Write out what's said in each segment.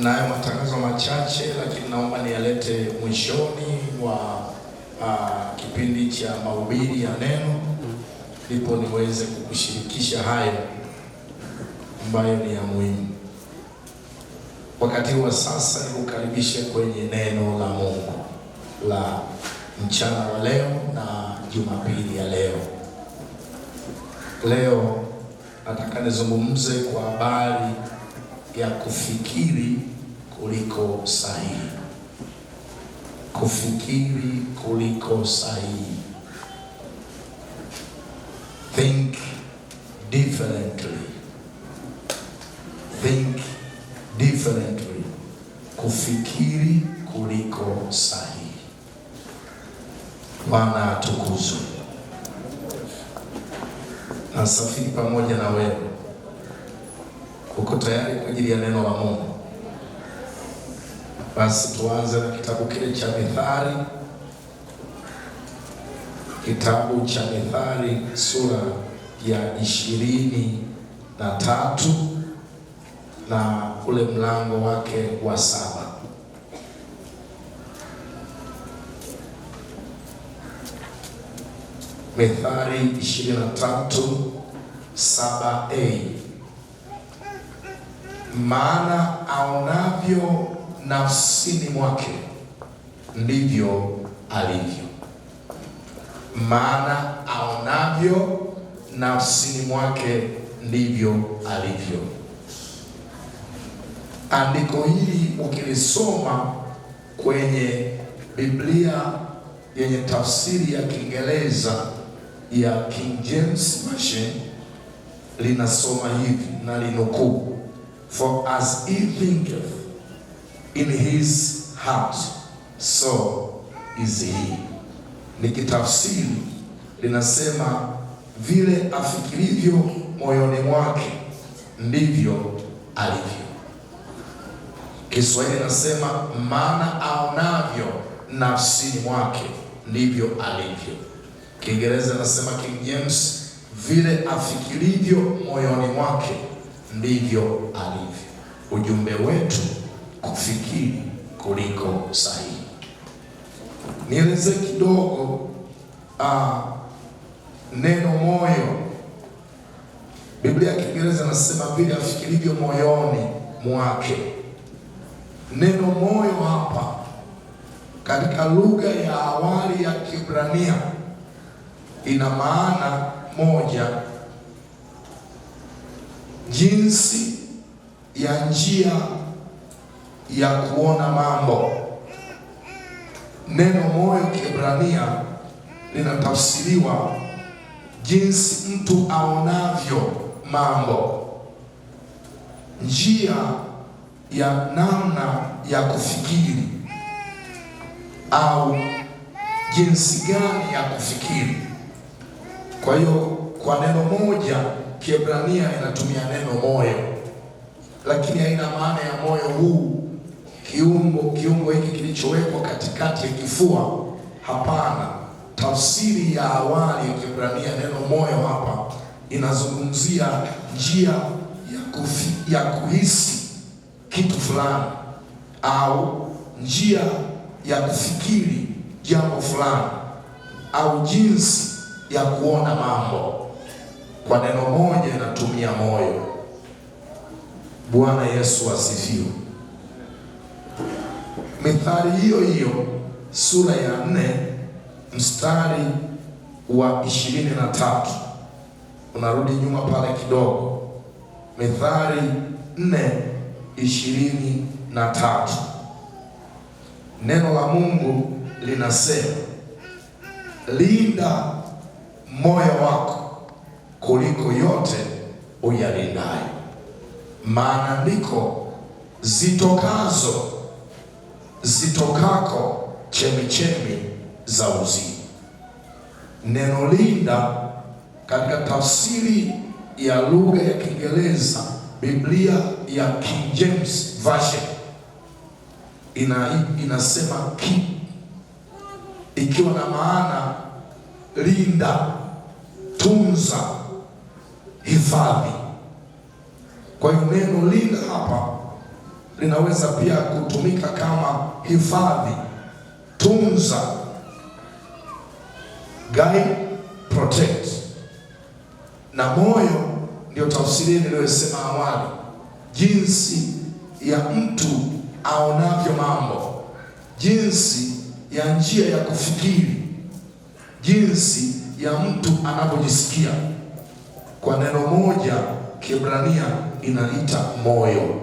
nayo matangazo machache, lakini naomba niyalete mwishoni wa kipindi cha mahubiri ya neno, ndipo niweze kukushirikisha hayo ambayo ni ya muhimu. Wakati wa sasa nikukaribishe kwenye neno la Mungu la mchana wa leo na Jumapili ya leo. Leo nataka nizungumze kwa habari ya kufikiri kuliko sahihi. Kufikiri kuliko sahihi. Think differently. Think differently. Kufikiri kuliko sahihi. Bwana atukuzwe. Nasafiri pamoja na wewe. Uko tayari kwa ajili ya neno la Mungu? Basi tuanze na kitabu kile cha Mithali. Kitabu cha Mithali sura ya 23 na ule mlango wake wa 7. Mithali 23:7a. Maana aonavyo nafsini mwake ndivyo alivyo. Maana aonavyo nafsini mwake ndivyo alivyo. Andiko hili ukilisoma kwenye Biblia yenye tafsiri ya Kiingereza ya King James Version linasoma hivi na linukuu: For as he thinketh in his heart, so is he. Nikitafsiri linasema vile afikirivyo moyoni mwake ndivyo alivyo. Kiswahili nasema maana aonavyo nafsini mwake ndivyo alivyo. Kiingereza nasema King James, vile afikirivyo moyoni mwake ndivyo alivyo. Ujumbe wetu, kufikiri kuliko sahihi. Nieleze kidogo neno moyo. Biblia ya Kiingereza nasema vile afikirivyo moyoni mwake. Neno moyo hapa katika lugha ya awali ya Kiebrania ina maana moja: jinsi ya njia ya kuona mambo. Neno moyo Kiebrania linatafsiriwa jinsi mtu aonavyo mambo, njia ya namna ya kufikiri au jinsi gani ya kufikiri. Kwa hiyo kwa neno moja Kiebrania inatumia neno moyo, lakini haina maana ya moyo huu kiungo hiki kilichowekwa katikati ya kifua. Hapana. Tafsiri ya awali ya Kiebrania, neno moyo hapa inazungumzia njia ya kuhisi kitu fulani au njia ya kufikiri jambo fulani au jinsi ya kuona mambo. Kwa neno moja inatumia moyo. Bwana Yesu asifiwe. Mithali hiyo hiyo sura ya 4 mstari wa 23. Unarudi nyuma pale kidogo. Mithali 4:23. Neno la Mungu linasema, linda moyo wako kuliko yote uyalindayo, maana ndiko zitokako chemichemi za uzima. Neno linda katika tafsiri ya lugha ya Kiingereza, Biblia ya King James Version inasema keep, ikiwa na maana linda, tunza, hifadhi. Kwa hiyo neno linda hapa linaweza pia kutumika kama hifadhi, tunza, guide, protect. Na moyo ndio tafsiri niliyosema awali, jinsi ya mtu aonavyo mambo, jinsi ya njia ya kufikiri, jinsi ya mtu anavyojisikia. Kwa neno moja Kiebrania inaita moyo.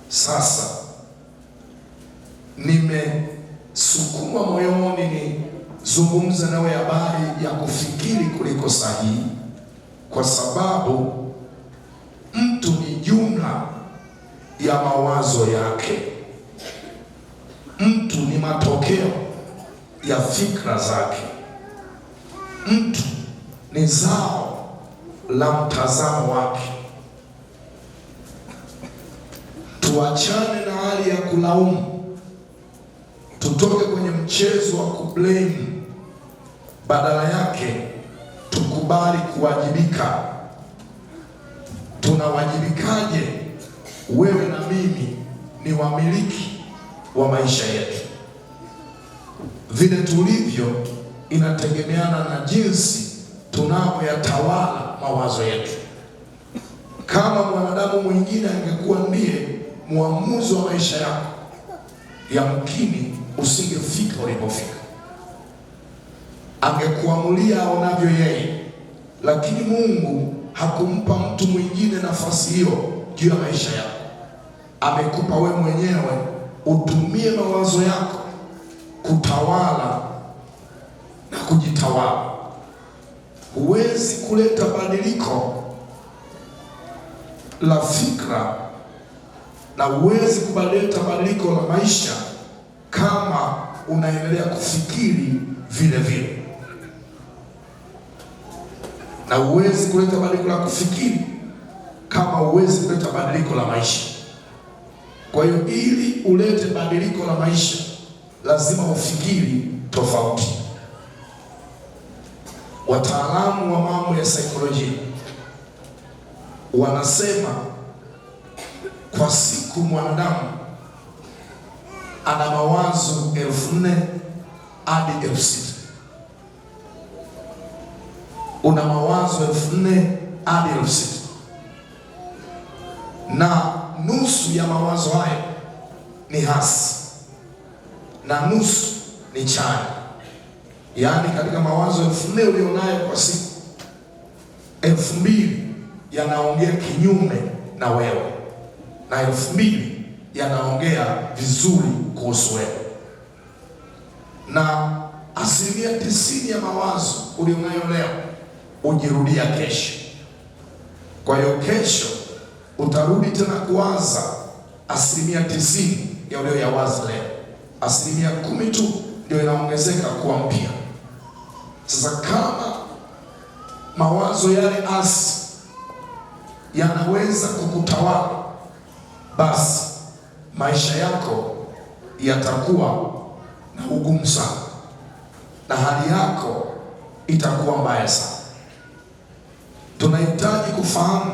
Sasa nimesukuma moyoni nizungumze nawe habari ya kufikiri kuliko sahihi, kwa sababu mtu ni jumla ya mawazo yake. Mtu ni matokeo ya fikra zake. Mtu ni zao la mtazamo wake. Tuachane na hali ya kulaumu, tutoke kwenye mchezo wa kublame. Badala yake tukubali kuwajibika. Tunawajibikaje? Wewe na mimi ni wamiliki wa maisha yetu. Vile tulivyo inategemeana na jinsi tunavyoyatawala mawazo yetu. Kama mwanadamu mwingine angekuwa ndiye muamuzi wa maisha yako, yamkini usingefika ulipofika. Angekuamulia aonavyo yeye, lakini Mungu hakumpa mtu mwingine nafasi hiyo juu ya maisha yako. Amekupa wewe mwenyewe utumie mawazo yako kutawala na kujitawala. Huwezi kuleta badiliko la fikra na huwezi kuleta badiliko la maisha kama unaendelea kufikiri vile vile, na huwezi kuleta badiliko la kufikiri kama huwezi kuleta badiliko la maisha. Kwa hiyo ili ulete badiliko la maisha lazima ufikiri tofauti. Wataalamu wa mambo ya saikolojia wanasema kwa siku mwanadamu ana mawazo 4,000 hadi 6,000. Una mawazo 4,000 hadi 6,000, na nusu ya mawazo hayo ni hasi na nusu ni chanya. Yaani katika mawazo 4,000 ulionayo kwa siku, 2,000 yanaongea kinyume na wewe na 2,000 yanaongea vizuri kuhusu wewe. Na 90% ya mawazo ulionayo leo ujirudia kesho. Kwa hiyo kesho utarudi tena kuwaza 90% ya ulioyawaza leo. 10% tu ndio inaongezeka kuwa mpya. Sasa kama mawazo yale asi yanaweza kukutawala, basi maisha yako yatakuwa na ugumu sana na hali yako itakuwa mbaya sana. Tunahitaji kufahamu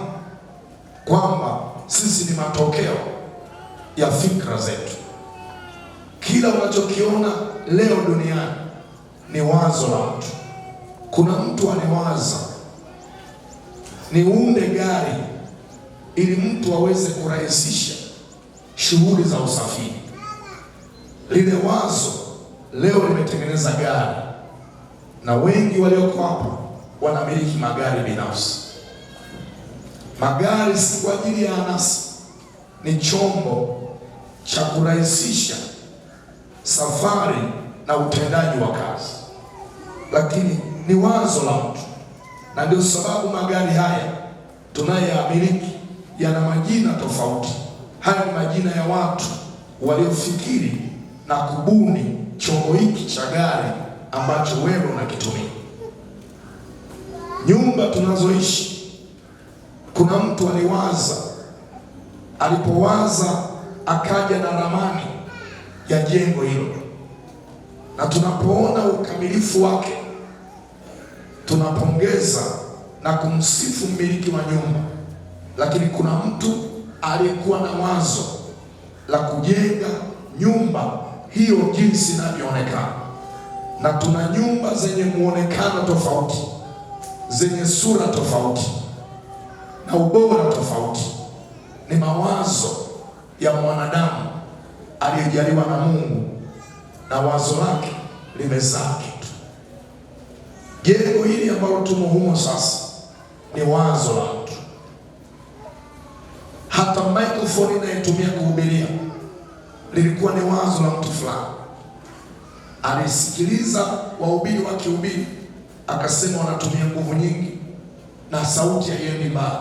kwamba sisi ni matokeo ya fikra zetu. Kila unachokiona leo duniani ni wazo la mtu. Kuna mtu aliwaza niunde gari ili mtu aweze kurahisisha shughuli za usafiri. Lile wazo leo limetengeneza gari, na wengi walioko hapa wanamiliki magari binafsi. Magari si kwa ajili ya anasa, ni chombo cha kurahisisha safari na utendaji wa kazi, lakini ni wazo la mtu. Na ndio sababu magari haya tunayoyamiliki yana majina tofauti. Haya ni majina ya watu waliofikiri na kubuni chombo hiki cha gari ambacho wewe unakitumia. Nyumba tunazoishi, kuna mtu aliwaza, alipowaza akaja na ramani ya jengo hilo, na tunapoona ukamilifu wake tunapongeza na kumsifu mmiliki wa nyumba. Lakini kuna mtu aliyekuwa na wazo la kujenga nyumba hiyo jinsi inavyoonekana. Na tuna nyumba zenye muonekano tofauti, zenye sura tofauti na ubora tofauti. Ni mawazo ya mwanadamu aliyejaliwa na Mungu, na wazo lake limezaa kitu. Jengo hili ambalo tumo humo sasa ni wazo la mtu. Hata microphone inayotumia kuhubiria lilikuwa ni wazo la mtu fulani. Alisikiliza wahubiri wakihubiri, akasema wanatumia nguvu nyingi na sauti haiendi mbali.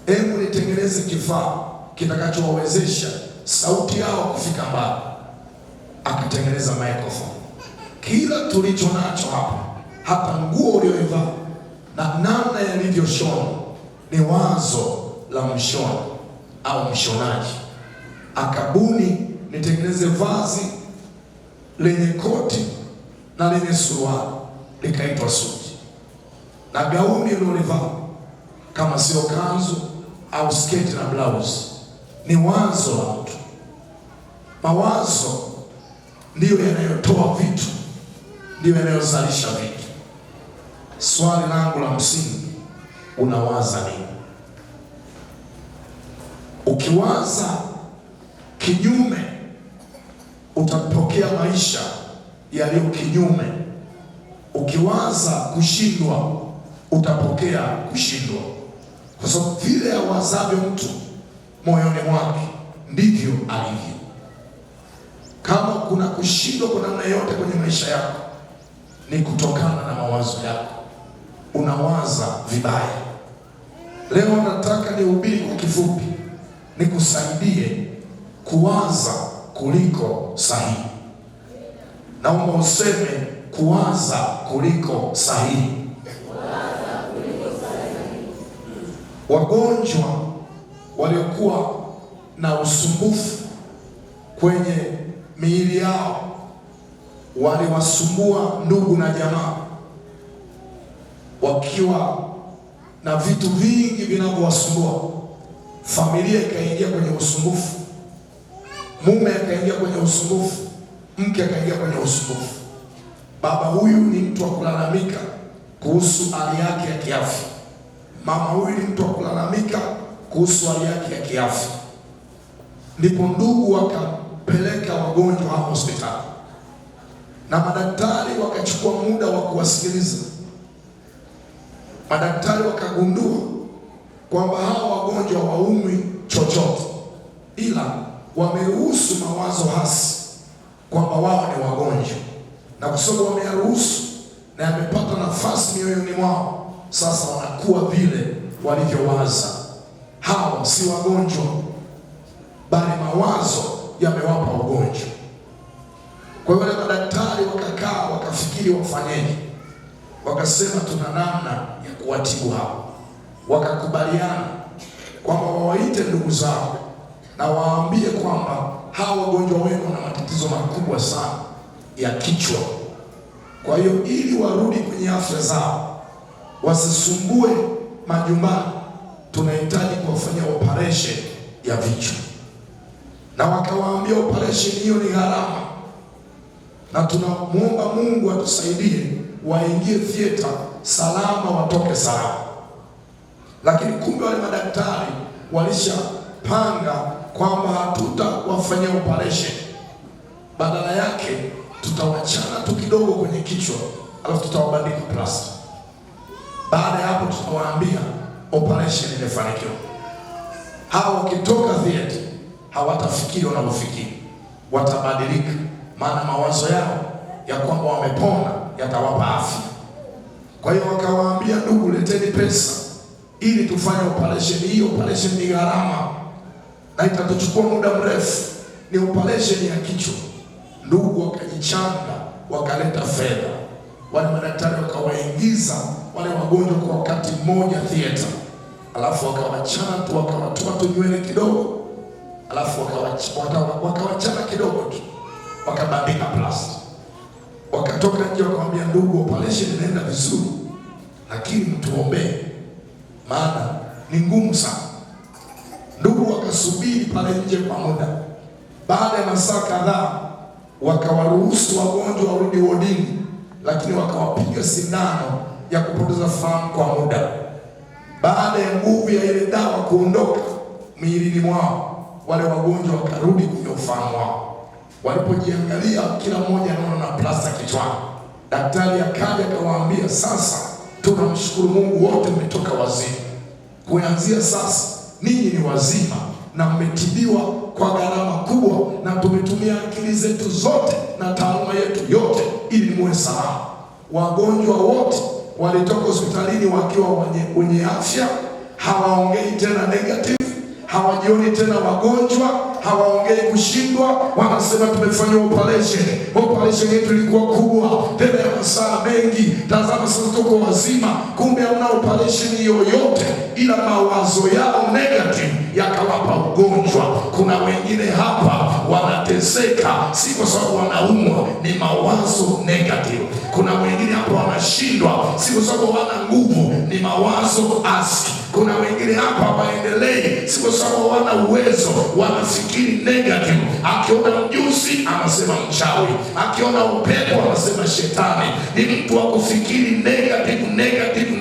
Hebu nitengeneze kifaa kitakachowawezesha sauti yao kufika mbali. Akatengeneza microphone. Kila tulicho nacho hapa, hata nguo uliyoivaa na namna yalivyoshona, ni wazo la mshona au mshonaji. Akabuni nitengeneze vazi lenye koti na lenye suruali, likaitwa suti. Na gauni lilolivaa, kama sio kanzu au sketi na blouse, ni wazo la mtu. Mawazo ndiyo yanayotoa vitu, ndiyo yanayozalisha vitu. Swali langu la msingi, unawaza nini? Ukiwaza kinyume, utapokea maisha yaliyo kinyume. Ukiwaza kushindwa, utapokea kushindwa, kwa sababu vile awazavyo mtu moyoni mwake ndivyo alivyo. Kama kuna kushindwa kwa namna yote kwenye maisha yako, ni kutokana na mawazo yako. Unawaza vibaya. Leo nataka nihubiri kwa kifupi, nikusaidie kuwaza kuliko sahihi. Naomba useme kuwaza kuliko sahihi. Wagonjwa waliokuwa na usumbufu kwenye miili yao waliwasumbua ndugu na jamaa, wakiwa na vitu vingi vinavyowasumbua. Familia ikaingia kwenye usumbufu, mume akaingia kwenye usumbufu, mke akaingia kwenye usumbufu. Baba huyu ni mtu wa kulalamika kuhusu hali yake ya kiafya, mama huyu ni mtu wa kulalamika kuhusu hali yake ya kiafya. Ndipo ndugu wakapeleka wagonjwa hapo hospitali, na madaktari wakachukua muda wa kuwasikiliza. Madaktari wakagundua kwamba hawa wagonjwa hawaumwi chochote, ila wameruhusu mawazo hasi kwamba wao ni wagonjwa, na kwa sababu wameruhusu na yamepata nafasi mioyoni mwao, sasa wanakuwa vile walivyowaza. Hawa si wagonjwa, bali mawazo yamewapa ugonjwa. Kwa hiyo wale madaktari wakakaa, wakafikiri wafanyeje. Wakasema tuna namna ya kuwatibu hao. Wakakubaliana kwamba wawaite ndugu zao na waambie kwamba hawa wagonjwa wenu wana matatizo makubwa sana ya kichwa. Kwa hiyo ili warudi kwenye afya zao, wasisumbue majumbani, tunahitaji kuwafanyia operation ya vichwa. Na wakawaambia operation hiyo ni gharama, na tunamuomba Mungu atusaidie waingie theater salama, watoke salama. Lakini kumbe wale madaktari walishapanga kwamba hatutawafanyia operation, badala yake tutawachana tu kidogo kwenye kichwa, alafu tutawabandika plasta. Baada ya hapo tutawaambia operation imefanikiwa. Hao wakitoka theater hawatafikiri wanavyofikiri, watabadilika, maana mawazo yao ya kwamba wamepona yatawapa afya. Kwa hiyo wakawaambia, ndugu, leteni pesa ili tufanye operation hii. Operation ni gharama na itatuchukua muda mrefu, ni operation ya kichwa. Ndugu wakajichanga, wakaleta fedha. Wale madaktari wakawaingiza wale wagonjwa kwa wakati mmoja theater, alafu wakawachana tu, wakawatoa tu nywele kidogo, alafu wakawachana kidogo tu, wakabandika plasta. Wakatoka nje wakamwambia, ndugu, operation inaenda vizuri, lakini mtuombee, maana ni ngumu sana. Ndugu wakasubiri pale nje kwa muda. Baada ya masaa kadhaa wakawaruhusu wagonjwa warudi wodini, lakini wakawapiga sindano ya kupoteza fahamu kwa muda. Baada ya nguvu ya ile dawa kuondoka miilini mwao, wale wagonjwa wakarudi kwenye ufahamu wao. Walipojiangalia kila mmoja anaona na plasta kichwani, daktari akaja akawaambia, sasa tunamshukuru Mungu, wote mmetoka wazima. Kuanzia sasa ninyi ni wazima na mmetibiwa kwa gharama kubwa, na tumetumia akili zetu zote na taaluma yetu yote ili muwe salama. Wagonjwa wote walitoka hospitalini wakiwa wenye afya, hawaongei tena negative, hawajioni tena wagonjwa, hawaongei kushindwa. Wanasema tumefanywa operation yetu ilikuwa kubwa tena ya masaa mengi, tazama sasa tuko wazima. Kumbe hauna operation yoyote, ila mawazo yao negative yakawapa ugonjwa. Kuna wengine hapa wanateseka si kwa sababu wanaumwa, ni mawazo negative. Kuna wengine hapa wanashindwa si kwa sababu wana nguvu, ni mawazo asi. Kuna wengine hapa waendelee si kwa sababu wana uwezo, wanafikiri negative. Akiona mjusi anasema mchawi, akiona upepo anasema shetani. Ni mtu wa kufikiri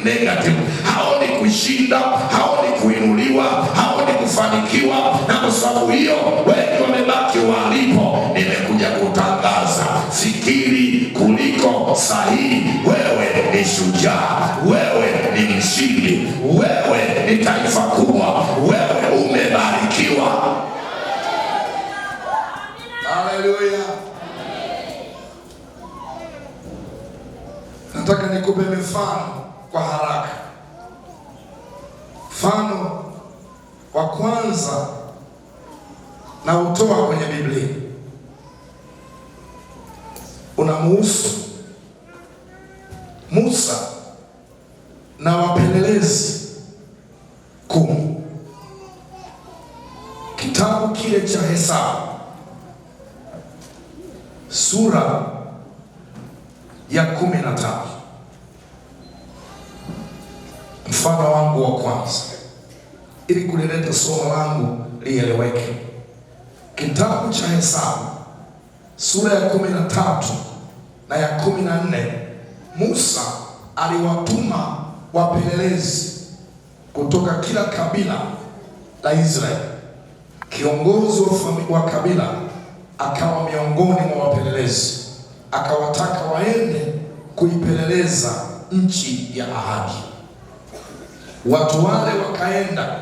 negative. Haoni kushinda, haoni kuinuliwa, haoni kufanikiwa, na kwa sababu hiyo wengi wamebaki walipo. Nimekuja kutangaza, fikiri kuliko sahihi. Wewe ni shujaa, wewe ni mshindi, wewe ni taifa kubwa, wewe umebarikiwa. Haleluya. Nataka nikupe mfano kwa haraka. Mfano wa kwanza na utoa kwenye Biblia unamuhusu Musa na wapelelezi 10. Kitabu kile cha Hesabu sura ya 13. Mfano wangu wa kwanza, ili kulileta somo langu lieleweke. Kitabu cha Hesabu sura ya 13 na ya 14, Musa aliwatuma wapelelezi kutoka kila kabila la Israeli. Kiongozi wa kabila akawa miongoni mwa wapelelezi, akawataka waende kuipeleleza nchi ya ahadi. Watu wale wakaenda,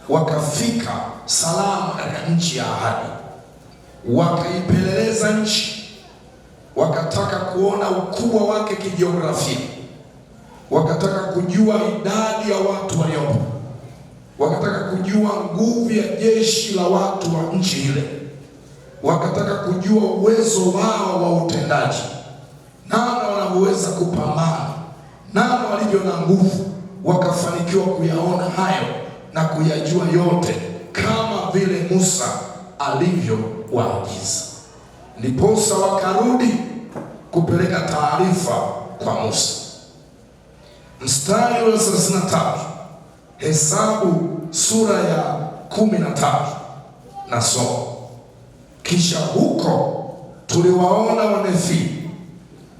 wakafika salama katika nchi ya ahadi, wakaipeleleza nchi, wakataka kuona ukubwa wake kijiografia, wakataka kujua idadi ya watu waliopo, wakataka kujua nguvu ya jeshi la watu wa nchi ile, wakataka kujua uwezo wao wa utendaji, namna wanavyoweza kupambana, namna walivyo na nguvu. Wakafanikiwa kuyaona hayo na kuyajua yote kama vile Musa alivyowaagiza. Ndiposa wakarudi kupeleka taarifa kwa Musa. Mstari wa 33, Hesabu sura ya 13 na somo. Kisha huko tuliwaona Wanefili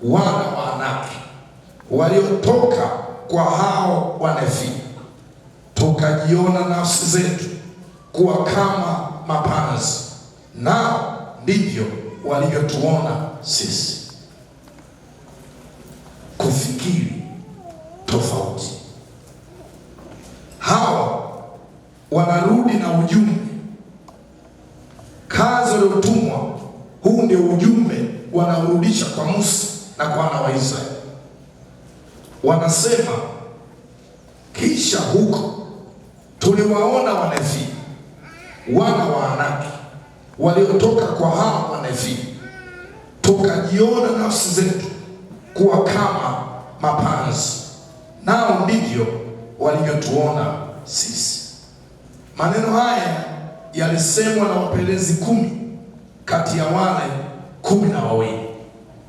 wana wa Anaki waliotoka kwa hao Wanefili, tukajiona nafsi zetu kuwa kama mapanzi, nao ndivyo walivyotuona sisi. Kufikiri tofauti. Hawa wanarudi na ujumbe, kazi waliotumwa. Huu ndio ujumbe wanaurudisha kwa Musa na kwa wana wa Israeli. Wanasema, kisha huko tuliwaona Wanefili wana wa Anaki waliotoka kwa hao Wanefili, tukajiona nafsi zetu kuwa kama mapanzi, nao ndivyo walivyotuona sisi. Maneno haya yalisemwa na wapelelezi 10 kati ya wale 12.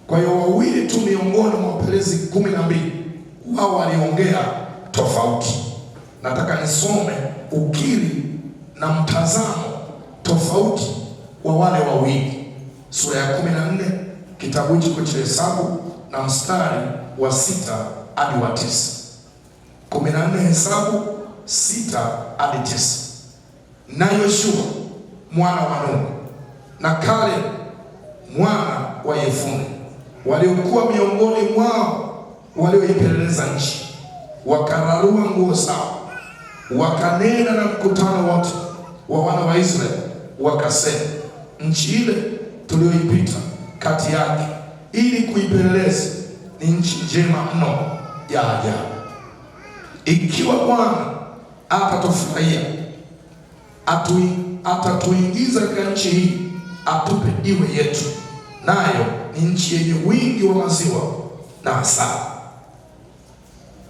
Kwa hiyo wawili tu miongoni mwa wapelelezi 12 wao waliongea tofauti. Nataka nisome ukiri na mtazamo tofauti wa wale wawili. Sura ya 14 kitabu hicho cha Hesabu na mstari wa 6 hadi wa 9. 14 Hesabu 6 hadi 9. Na Yoshua mwana wa Nuni na Kaleb mwana wa Yefune waliokuwa miongoni mwao walioipeleleza nchi, wakararua nguo zao, wakanena na mkutano wote wa wana wa Israeli, wakasema, nchi ile tulioipita kati yake ili kuipeleleza ni nchi njema mno ya ajabu. Ikiwa Bwana atatufurahia, atatuingiza katika nchi hii, atupe iwe yetu, nayo ni nchi yenye wingi wa maziwa na asali.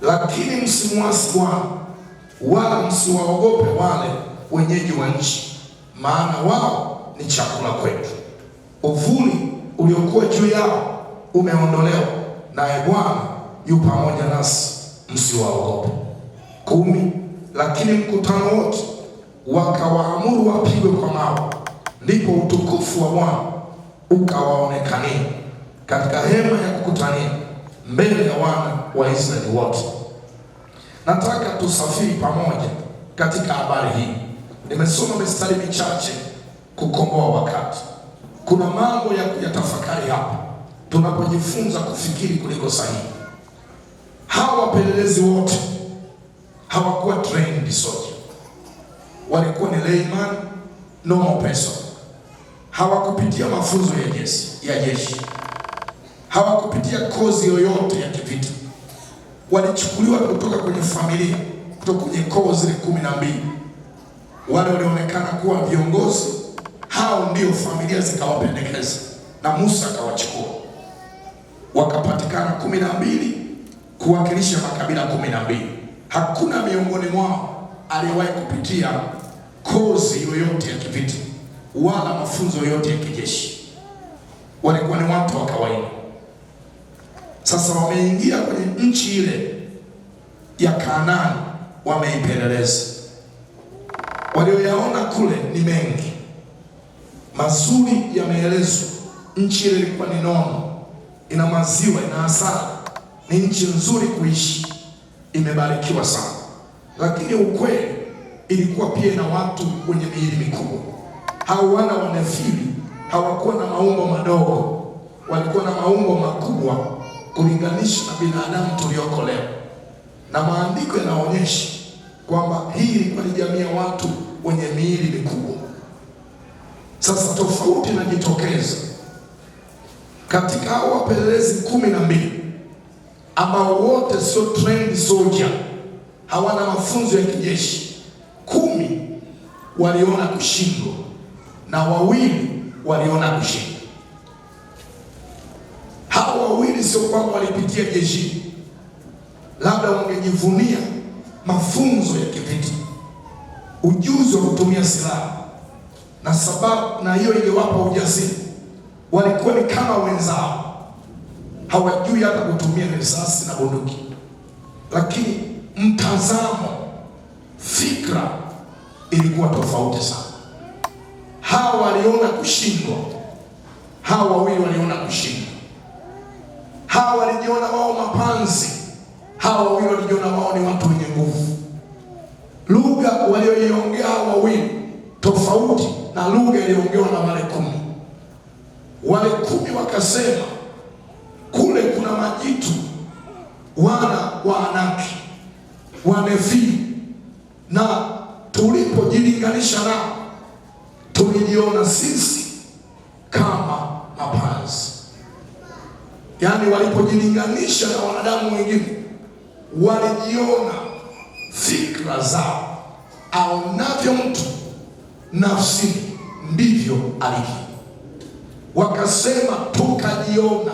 Lakini msimwasi Bwana, wala msiwaogope wale wenyeji wa nchi, maana wao ni chakula kwetu. Uvuli uliokuwa juu yao umeondolewa, naye Bwana yu pamoja nasi, msiwaogope. 10. Lakini mkutano wote wakawaamuru wapigwe kwa mawe, ndipo utukufu wa Bwana ukawaonekania katika hema ya kukutania mbele ya wana wa Israeli wote. Nataka tusafiri pamoja katika habari hii. Nimesoma mistari michache kukomboa wakati. Kuna mambo ya kuyatafakari hapa tunapojifunza kufikiri kuliko sahihi. Hawa wapelelezi wote hawakuwa trained soldier, walikuwa ni layman, normal person. Hawakupitia mafunzo ya jeshi, hawakupitia kozi yoyote ya kivita. Walichukuliwa kutoka kwenye familia, kutoka kwenye koo zile 12. Wale walionekana kuwa viongozi, hao ndio familia zikawapendekeza na Musa akawachukua. Wakapatikana 12 kuwakilisha makabila 12. Hakuna miongoni mwao aliyewahi kupitia kozi yoyote ya kivita wala mafunzo yoyote ya kijeshi. Walikuwa ni watu wa kawaida. Sasa wameingia kwenye nchi ile ya Kanaani, wameipeleleza. Walioyaona kule ni mengi, mazuri yameelezwa. Nchi ile ilikuwa ni nono, ina maziwa, ina asali, ni nchi nzuri kuishi, imebarikiwa sana. Lakini ukweli ilikuwa pia na watu wenye miili mikubwa. Hao wana wa Nefili hawakuwa na maumbo madogo, walikuwa na maumbo makubwa kulinganisha na binadamu tulioko leo. Na maandiko yanaonyesha kwamba hii ilikuwa ni jamii ya watu wenye miili mikubwa. Sasa tofauti inajitokeza katika hao wapelelezi 12 ambao wote sio trained soldier, hawana mafunzo ya kijeshi. 10 waliona kushindwa na 2 waliona kushindwa. Hao 2 sio kwamba walipitia jeshi, labda wangejivunia mafunzo ya kivita, ujuzi wa kutumia silaha, na sababu na hiyo ingewapa ujasiri. Walikuwa ni kama wenzao, hawajui hata kutumia risasi na bunduki, lakini mtazamo, fikra ilikuwa tofauti sana. Hawa waliona kushindwa, hawa 2 waliona kushindwa. Hawa walijiona wao mapanzi, hawa 2 walijiona wao ni watu wenye nguvu. Lugha walioiongea hawa 2 tofauti na lugha iliyoongewa na wale 10. Wale 10 wakasema, kule kuna majitu, wana wa Anaki, wa Nefili, na tulipojilinganisha nao tulijiona sisi kama mapanzi. Yaani walipojilinganisha na wanadamu wengine, walijiona fikra zao, aonavyo mtu nafsini ndivyo alivyo. Wakasema tukajiona,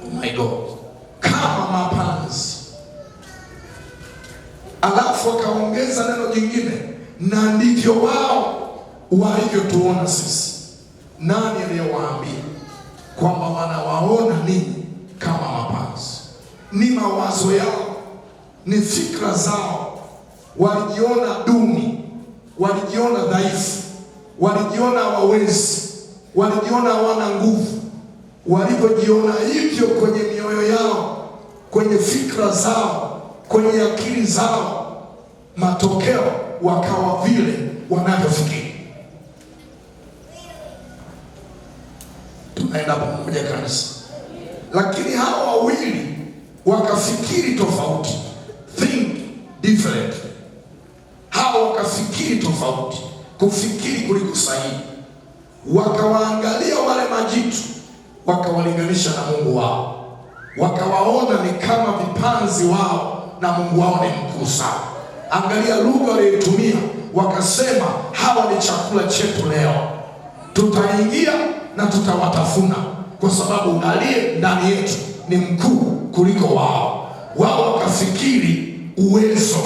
oh my God, kama mapanzi. Alafu wakaongeza neno jingine, na ndivyo wao walivyotuona sisi. Nani aliyewaambia kwamba wanawaona ninyi kama mapanzi? Ni mawazo yao, ni fikra zao. Walijiona duni, walijiona dhaifu, walijiona hawawezi, walijiona hawana nguvu. Walipojiona hivyo kwenye mioyo yao, kwenye fikra zao, kwenye akili zao, matokeo wakawa vile wanavyofikiri. Tunaenda pamoja kanisa? Lakini hawa wawili wakafikiri tofauti, think different. Hawa wakafikiri tofauti, kufikiri kuliko sahihi. Wakawaangalia wale majitu, wakawalinganisha na Mungu wao, wakawaona ni kama vipanzi wao na Mungu wao ni mkuu sana. Angalia lugha waliyotumia, wakasema hawa ni chakula chetu leo, tutaingia na tutawatafuna, kwa sababu aliye ndani yetu ni mkuu kuliko wao. Wao wakafikiri uwezo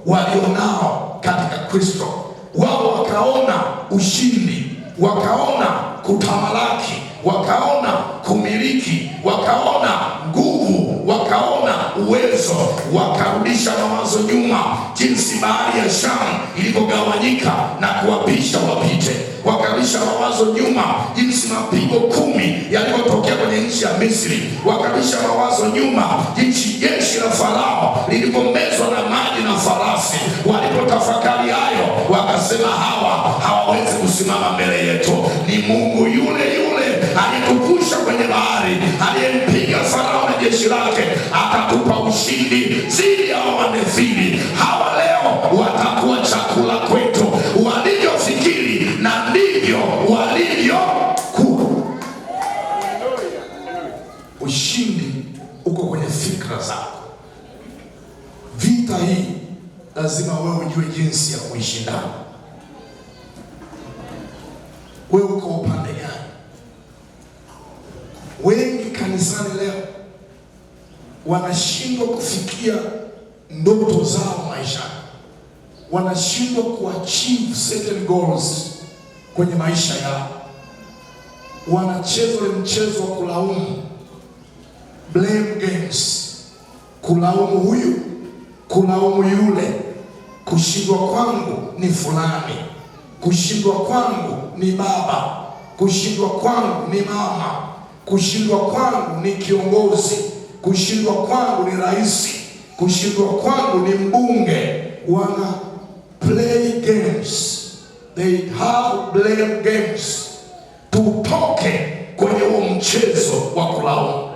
walionao katika Kristo, wao wakaona ushindi, wakaona kutamalaki, wakaona kumiliki, wakaona nguvu, wakaona uwezo. Wakarudisha mawazo nyuma, jinsi bahari ya Shamu ilivyogawanyika na kuwapisha wapite. Wakarudisha mawazo nyuma, jinsi mapigo 10 yalivyotokea kwenye nchi ya Misri. Wakarudisha mawazo nyuma, jinsi jeshi la Farao lilivyomezwa na maji na farasi. Walipotafakari hayo, wakasema hawa hawawezi kusimama mbele yetu. Ni Mungu yule yule aliyetuvusha kwenye bahari, aliyempiga Farao na jeshi lake, atatupa ushindi dhidi ya Wanefili. Hawa leo watakuwa chakula kwetu. Walivyofikiri na ndivyo walivyokuwa. Ushindi uko kwenye fikra zako. Vita hii lazima wewe ujue jinsi ya kuishindana. Wewe uko upande gani? Wengi kanisani leo wanashindwa kufikia ndoto zao maishani, wanashindwa kuachieve certain goals kwenye maisha yao. Wanacheza mchezo wa kulaumu, blame games, kulaumu huyu, kulaumu yule. Kushindwa kwangu ni fulani, kushindwa kwangu ni baba, kushindwa kwangu ni mama, kushindwa kwangu ni kiongozi, kushindwa kwangu ni rais, kushindwa kwangu ni mbunge. Wana play games, they have blame games. Tutoke kwenye huo mchezo wa kulaumu,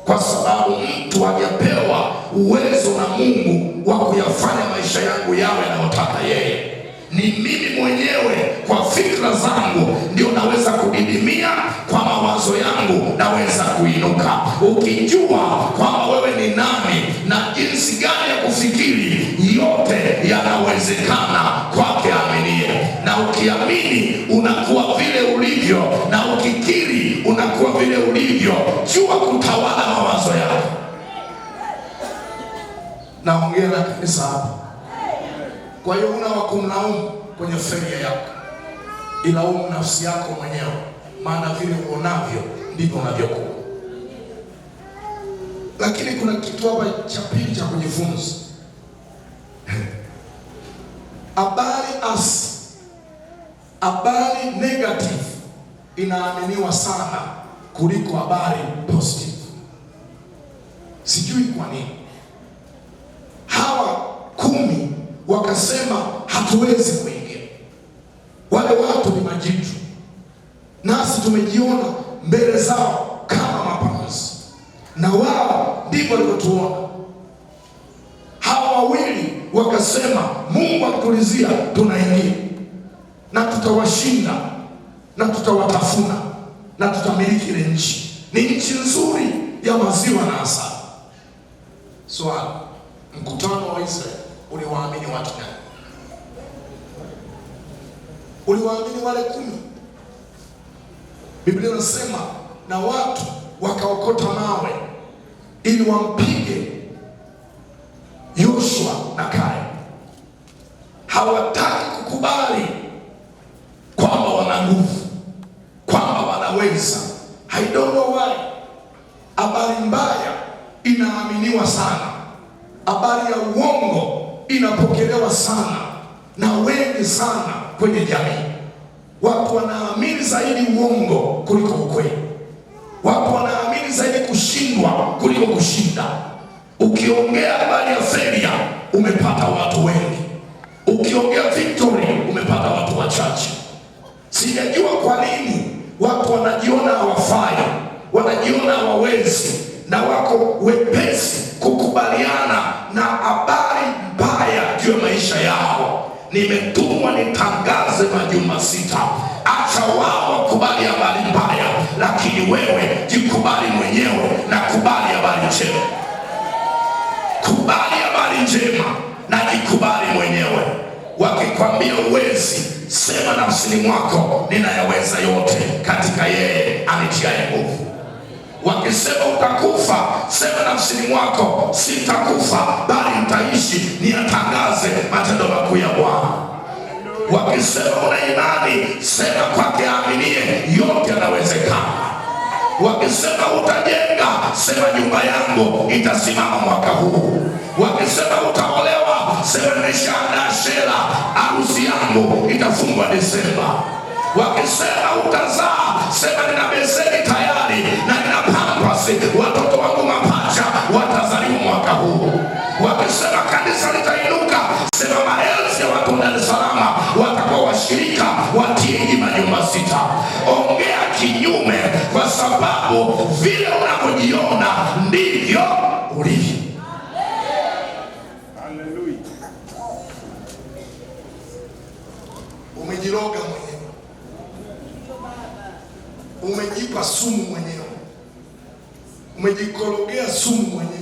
kwa sababu mtu hajapewa uwezo na Mungu wa kuyafanya maisha yangu yawe yanayotaka yeye. Ni mimi mwenyewe kwa fikra zangu ndio naweza kudidimia, kwa mawazo yangu naweza kuinuka. Ukijua kwamba wewe ni nani na jinsi gani ya kufikiri, yote yanawezekana kwake aaminie. Na ukiamini unakuwa vile ulivyo, na ukikiri unakuwa vile ulivyo. Jua kutawala mawazo yako. Naongea na kanisa hapa. Kwa hiyo una wa kumlaumu kwenye failure yako, ilaumu nafsi yako mwenyewe, maana vile uonavyo ndivyo unavyokuwa. Lakini kuna kitu hapa cha pili cha kujifunza. Habari negative inaaminiwa sana kuliko habari positive. Sijui kwa nini. Hawa 10 wakasema hatuwezi kuingia. Wale watu ni majitu, nasi tumejiona mbele zao kama mapanzi, na wao ndivyo walivyotuona. Hawa wawili wakasema Mungu akitulizia tunaingia, na tutawashinda, na tutawatafuna, na tutamiliki ile nchi. Ni nchi nzuri ya maziwa na asali. Swali, mkutano wa Israeli uliwaamini watu gani? Uliwaamini wale 10. Biblia inasema na watu wakaokota mawe ili wampige Yoshua na Kalebu. Hawataki kukubali kwamba wana nguvu, kwamba wanaweza. I don't know why. Habari mbaya inaaminiwa sana, habari ya uongo inapokelewa sana, na wengi wengi sana kwenye jamii. Watu wanaamini zaidi uongo kuliko ukweli. Watu wanaamini zaidi kushindwa kuliko kushinda. Ukiongea habari ya failure umepata watu wengi, ukiongea victory umepata watu wachache. Sijajua kwa nini watu wanajiona hawafai, wanajiona hawawezi, na wako wepesi kukubaliana na habari mbaya juu ya maisha yao. Nimetumwa nitangaze majuma 6. Acha wao wakubali habari mbaya, lakini wewe jikubali mwenyewe na kubali habari njema. Kubali habari njema na jikubali mwenyewe. Wakikwambia uwezi, sema nafsini mwako, ninayaweza yote katika yeye anitiaye nguvu. Wakisema utakufa, sema nafsini mwako, sitakufa bali nitaishi, niyatangaze matendo makuu ya Bwana. Wakisema una imani, sema kwake aaminie yote yanawezekana. Wakisema utajenga, sema nyumba yangu itasimama mwaka huu. Wakisema utaolewa, sema nimeshaandaa shela, harusi yangu itafungwa Desemba. Wakisema utazaa, sema nina beseni tayari na nina pampasi, watoto wangu mapacha watazaliwa mwaka huu. Wakisema kanisa litainuka, sema maelfu ya watu Dar es Salaam watakuwa washirika watie majuma 6. Ongea kinyume, kwa sababu vile unavyojiona ndivyo ulivyo. Haleluya. Umejiroga mwenyewe, umejipa sumu mwenyewe, umejikorogea sumu mwenyewe.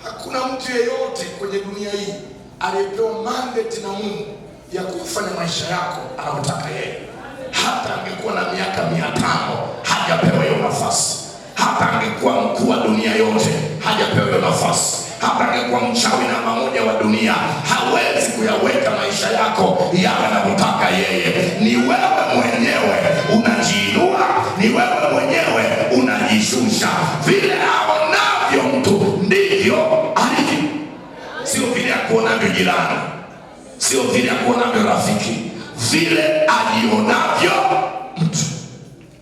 Hakuna mtu yeyote kwenye dunia hii aliyepewa mandate na Mungu ya kufanya maisha yako anaotaka yeye. Hata angekuwa na miaka 500 hajapewa hiyo nafasi. Hata angekuwa mkuu wa dunia yote hajapewa hiyo nafasi. Hata angekuwa mchawi namba 1 wa dunia hawezi kuyaweka maisha yako yawe anavyotaka yeye. Ni wewe mwenyewe unajiinua, ni wewe mwenyewe unajishusha. Vile aonavyo mtu ndivyo alivyo. Sio vile akuonavyo jirani, sio vile akuonavyo rafiki, vile ajionavyo mtu.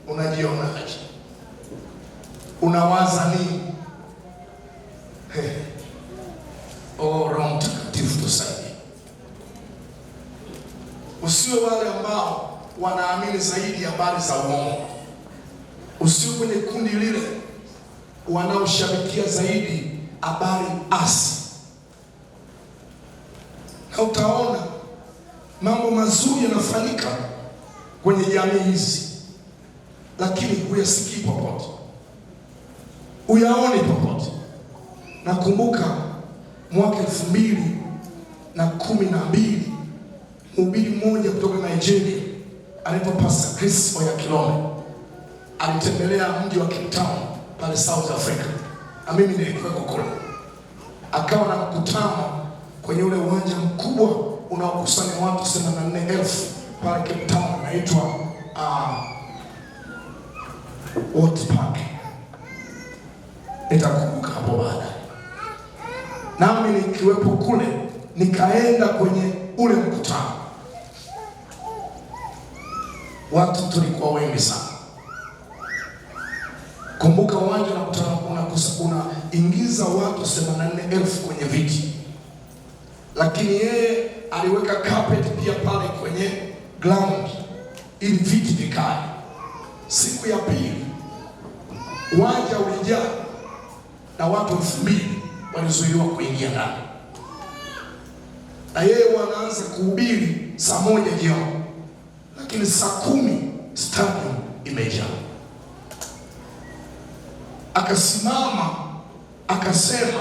Unajionaje? Unawaza nini? Roho Mtakatifu tusaidie. Usiwe wale ambao wanaamini zaidi habari za uongo. Usiwe kwenye kundi lile wanaoshabikia zaidi habari asi. Na utaona mambo mazuri yanafanyika kwenye jamii hizi, lakini huyasikii popote, huyaoni popote. Nakumbuka mwaka 2012 mhubiri mmoja kutoka Nigeria anaitwa Pastor Chris Oyakilome alitembelea mji wa Cape Town pale South Africa, na mimi nilikuwa kule. Akawa na mkutano kwenye ule uwanja mkubwa unaokusanya watu 84,000 pale Cape Town, unaitwa What Park. Nitakumbuka hapo baadaye. Nami nikiwepo kule, nikaenda kwenye ule mkutano. Watu tulikuwa wengi sana. Kumbuka uwanja na mkutano unaingiza watu 84,000 kwenye viti. Lakini yeye aliweka carpet pia pale kwenye ground ili viti vikae. Siku ya pili uwanja ulijaa na watu 2,000 walizuiliwa kuingia ndani. Na yeye wanaanza kuhubiri saa 1 jioni, lakini saa 10 stadium imejaa. Akasimama akasema,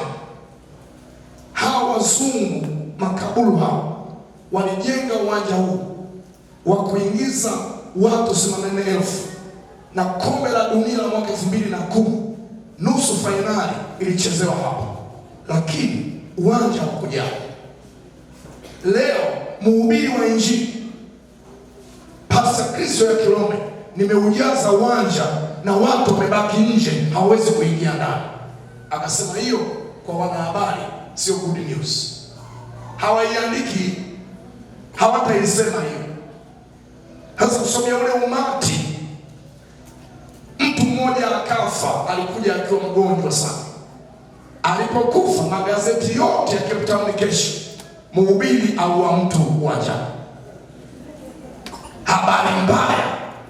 hawa wazungu makaburu hao walijenga uwanja huu wa kuingiza watu 84,000, na kombe la dunia la mwaka 2010 nusu fainali ilichezewa hapa, lakini uwanja haukujaa. Leo mhubiri wa Injili Pastor Chris Oyakilome nimeujaza uwanja na watu wamebaki nje, hawezi kuingia ndani. Akasema hiyo kwa wanahabari sio good news. Hawaiandiki hawataisema hiyo. Sasa kusomea ule umati, mtu mmoja akafa, alikuja akiwa mgonjwa sana. Alipokufa, magazeti yote ya Cape Town kesho, mhubiri au mtu uwanja, habari mbaya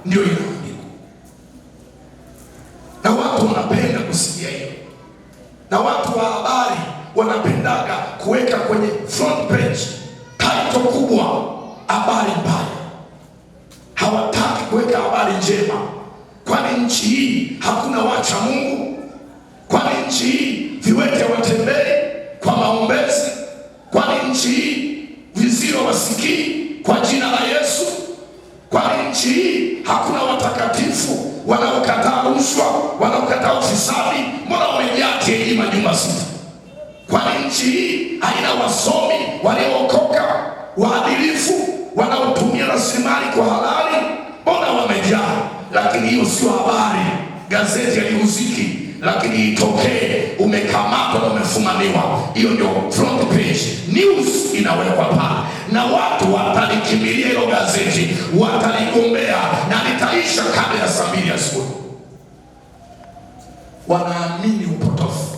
ndio inaandikwa, na watu wanapenda kusikia hiyo, na watu wa habari wanapendaga kuweka kwenye front page title kubwa, habari mbaya. Hawataki kuweka habari njema. Kwani nchi hii hakuna wacha Mungu? Kwani nchi hii viwete watembei kwa maombezi? Kwani nchi hii viziwi wasikii kwa jina la Yesu? Kwani nchi hii hakuna watakatifu wanaokataa rushwa, wanaokataa ufisadi? Mbona wamejaa TAG majumba sita? Kwani nchi hii haina wasomi waliookoka, waadilifu, wanaotumia rasilimali kwa halali? Mbona wamejaa? Lakini hiyo sio habari. Gazeti haliuziki, lakini itokee umekamatwa na umefumaniwa, hiyo ndio front page news inawekwa pale, na watu watalikimbilia hilo gazeti, wataligombea na litaisha kabla ya saa 2 asubuhi. Wanaamini upotofu,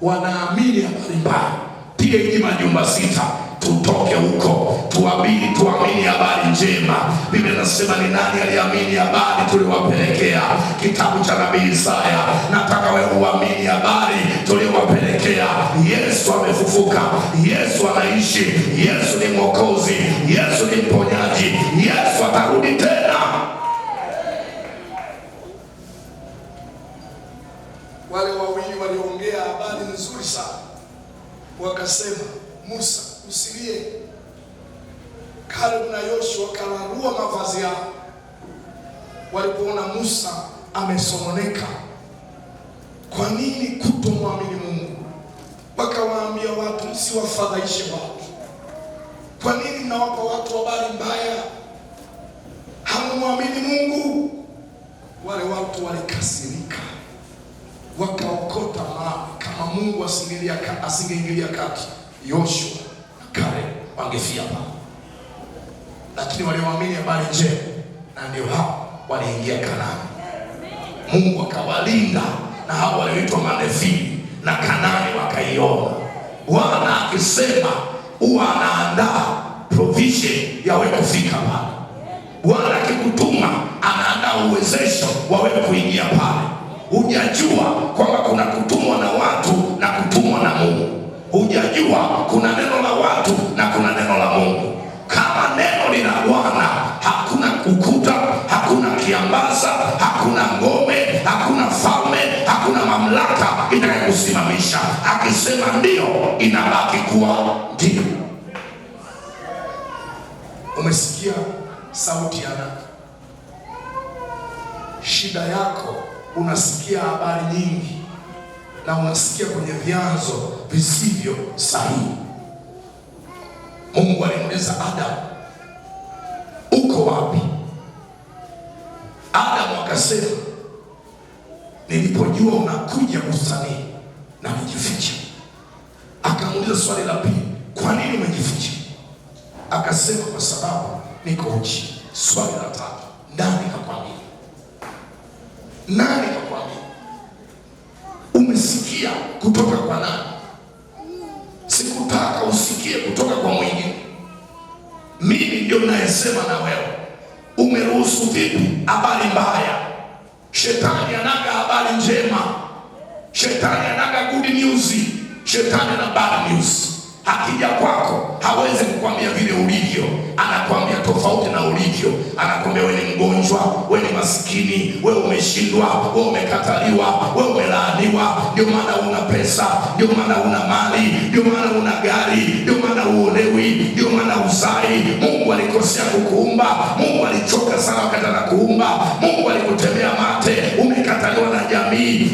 wanaamini habari mbaya. TAG majumba sita, tutoke huko, tuamini habari njema. Biblia inasema ni nani aliamini habari tuliwapelekea? Kitabu cha nabii Isaya. Nataka wewe uamini habari tuliwapelekea. Yesu amefufuka, Yesu anaishi, Yesu ni Mwokozi, Yesu ni mponyaji, Yesu atarudi tena. Wale wawili waliongea habari nzuri sana, wakasema, Musa usilie. Kalebu na Yoshua wakararua mavazi yao walipoona Musa amesononeka. Kwa nini kutomwamini Mungu? Wakawaambia watu, msiwafadhaishe watu. Kwa nini mnawapa watu habari mbaya? Hamumwamini Mungu. Wale watu walikasirika, wakaokota mawe. Kama Mungu asingeingilia kati, Yoshua na Kalebu wangefia hapa. Lakini walioamini habari njema, na ndio hao waliingia Kanaani. Mungu akawalinda, na hao walioitwa Manefili, na Kanaani wakaiona. Bwana akisema huwa anaandaa provision ya wewe kufika pale. Bwana akikutuma anaandaa uwezesho wa wewe kuingia pale. Hujajua kwamba kuna kutumwa na watu na kutumwa na Mungu. Hujajua kuna neno la watu na kuna neno la Mungu. Kama neno ni la Bwana, hakuna ukuta, hakuna kiambaza, hakuna ngome, hakuna falme, hakuna mamlaka itakayokusimamisha. Akisema ndio, inabaki kuwa ndio. Umesikia sauti ya nani? Shida yako, unasikia habari nyingi na unasikia kwenye vyanzo visivyo sahihi. Mungu alimuuliza Adamu, uko wapi? Adamu akasema, nilipojua unakuja bustanini na nijificha. Akamuuliza swali la pili, kwa nini umejificha? Akasema, kwa sababu niko uchi. Swali la tatu, nani kakwambia? Nani kakwambia? Umesikia kutoka kwa nani? Sikutaka usikie kutoka kwa mwingine. Mimi ndio ninayesema na wewe. Umeruhusu vipi habari mbaya? Shetani anaga habari njema. Shetani anaga good news. Shetani ana bad news. Akija kwako hawezi kukwambia vile ulivyo, anakwambia tofauti na ulivyo. Anakwambia wewe ni mgonjwa, wewe ni maskini, wewe umeshindwa, wewe umekataliwa, wewe umelaaniwa, ndio maana una pesa, ndio maana una mali, ndio maana una gari, ndio maana uolewi, ndio maana uzai. Mungu alikosea kukuumba. Mungu alichoka sana wakati anakuumba. Mungu alikutemea mate, umekataliwa na jamii.